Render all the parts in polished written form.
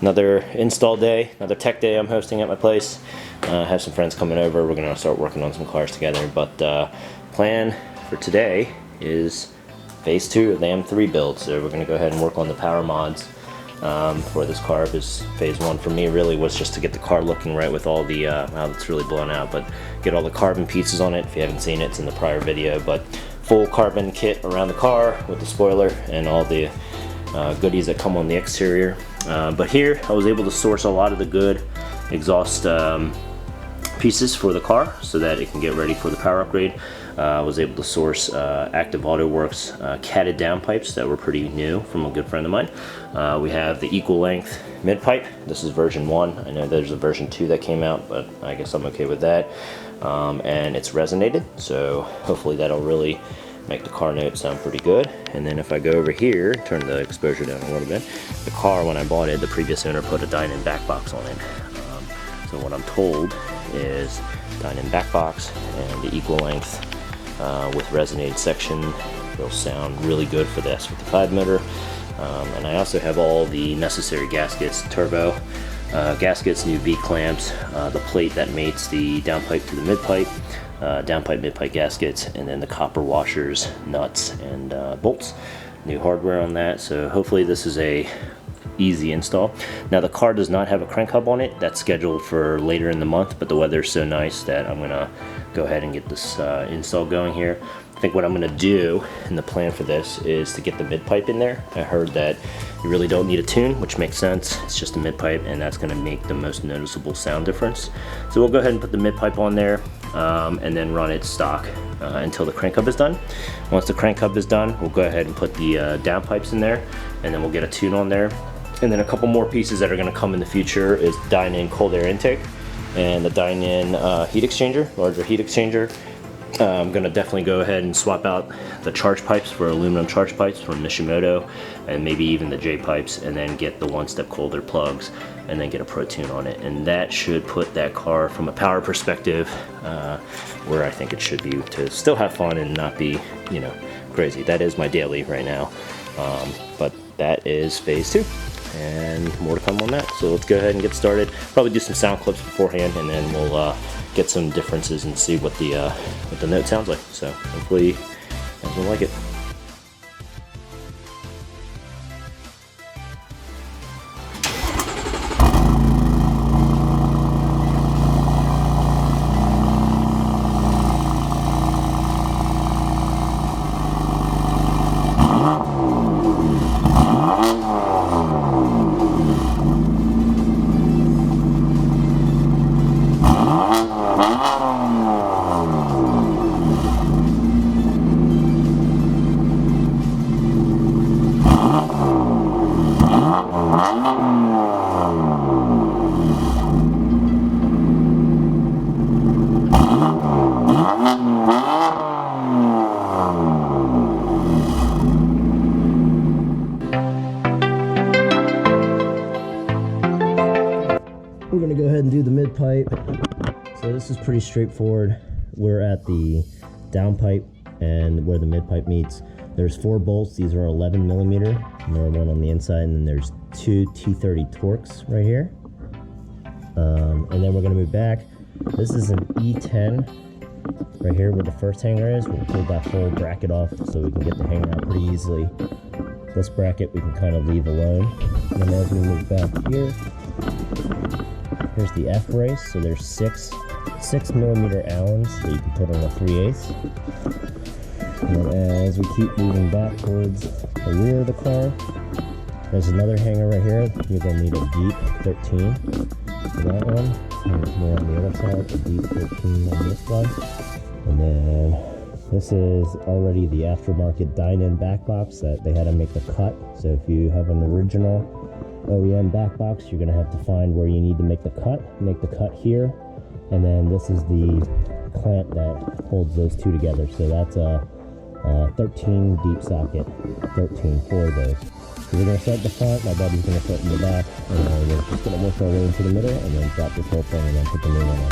another install day, another tech day I'm hosting at my place. I have some friends coming over. We're gonna start working on some cars together. But plan for today is phase 2 of the M3 build. So we're gonna go ahead and work on the power mods for this car, because phase 1 for me really was just to get the car looking right with all the, wow, it's really blown out, but get all the carbon pieces on it. If you haven't seen it, it's in the prior video, but full carbon kit around the car with the spoiler and all the goodies that come on the exterior. But here I was able to source a lot of the good exhaust pieces for the car so that it can get ready for the power upgrade. I was able to source active Autowerks catted downpipes that were pretty new from a good friend of mine. We have the equal length midpipe. This is version 1. I know there's a version 2 that came out, but I guess I'm okay with that. And it's resonated, so hopefully that'll really make the car note sound pretty good. And then if I go over here, turn the exposure down a little bit, the car, when I bought it, the previous owner put a Dinan Back box on it. So what I'm told is Dinan Back box and the equal length with resonated section will sound really good for the S55 motor. And I also have all the necessary gaskets, turbo gaskets, new V-clamps, the plate that mates the downpipe to the midpipe, downpipe midpipe gaskets, and then the copper washers, nuts, and bolts. New hardware on that, so hopefully this is a easy install. Now the car does not have a crank hub on it. That's scheduled for later in the month, but the weather's so nice that I'm gonna go ahead and get this install going here. I think what I'm gonna do, and the plan for this, is to get the midpipe in there. I heard that you really don't need a tune, which makes sense. It's just a midpipe, and that's gonna make the most noticeable sound difference. So we'll go ahead and put the midpipe on there and then run it stock until the crank hub is done. Once the crank hub is done, we'll go ahead and put the downpipes in there, and then we'll get a tune on there. And then a couple more pieces that are gonna come in the future is Dinan cold air intake and the Dinan heat exchanger, larger heat exchanger. I'm gonna definitely go ahead and swap out the charge pipes for aluminum charge pipes from Mishimoto, and maybe even the J pipes, and then get the one-step colder plugs, and then get a Pro Tune on it. And that should put that car from a power perspective where I think it should be, to still have fun and not be, you know, crazy. That is my daily right now. But that is phase 2. And more to come on that. So let's go ahead and get started. Probably do some sound clips beforehand, and then we'll get some differences and see what the note sounds like. So hopefully you guys will like it. We're gonna go ahead and do the mid-pipe. So this is pretty straightforward. We're at the downpipe and where the mid-pipe meets. There's 4 bolts. These are 11 millimeter. And there are one on the inside, and then there's 2 T30 Torx right here. And then we're gonna move back. This is an E10 right here where the first hanger is. We'll pull that whole bracket off so we can get the hanger out pretty easily. This bracket we can kind of leave alone. And then as we move back here, here's the F brace. So there's 6 millimeter Allens that you can put on a 3/8. And as we keep moving back towards the rear of the car, there's another hanger right here. You're going to need a deep 13 for that one. And more on the other side, a deep 13 on this one. And then this is already the aftermarket Dinan back box that they had to make the cut. So if you have an original OEM back box, you're going to have to find where you need to make the cut. Make the cut here. And then this is the clamp that holds those two together. So that's a 13 deep socket, 13, 4 of those. So we're going to start at the front, my buddy's going to start in the back, and then we're just going to work our way into the middle and then drop this whole thing and then put the new one on.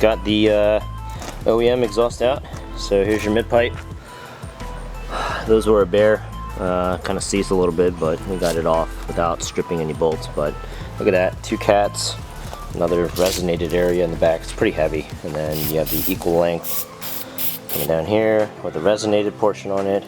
just got the OEM exhaust out. So here's your mid-pipe. Those were a bear, kind of seized a little bit, but we got it off without stripping any bolts. But look at that, 2 cats, another resonated area in the back. It's pretty heavy, and then you have the equal length coming down here with the resonated portion on it,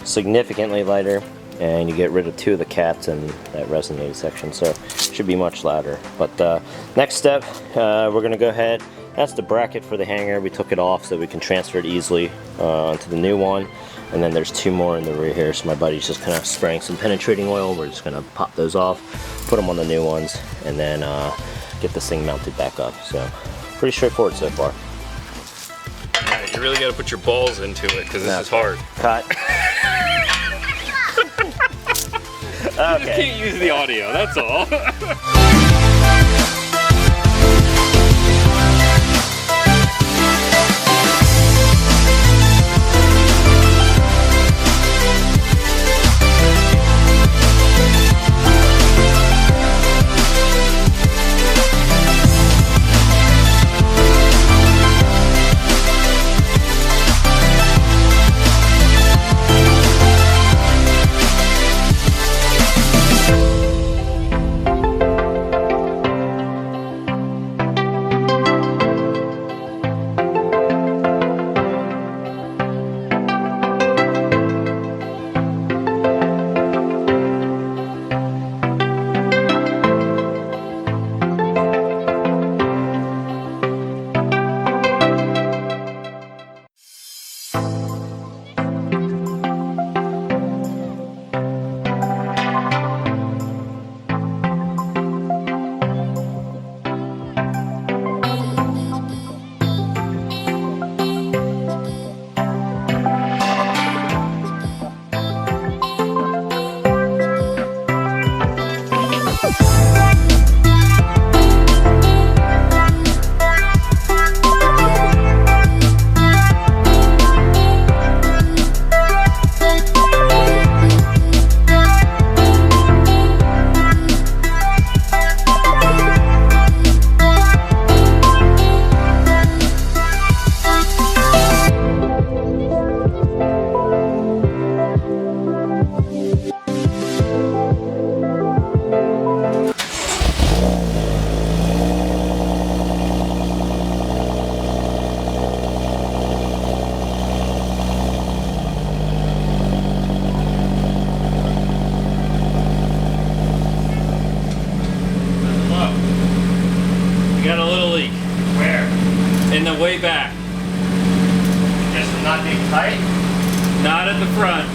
significantly lighter, and you get rid of 2 of the cats in that resonated section, so it should be much louder. But next step, we're gonna go ahead. That's the bracket for the hanger. We took it off so we can transfer it easily onto the new one. And then there's 2 more in the rear here, so my buddy's just kind of spraying some penetrating oil. We're just gonna pop those off, put them on the new ones, and then get this thing mounted back up. So pretty straightforward so far. You really got to put your balls into it because this is hard. Cut. You just can't use the audio, that's all. Got a little leak. Where? In the way back. Just from not being tight? Not at the front.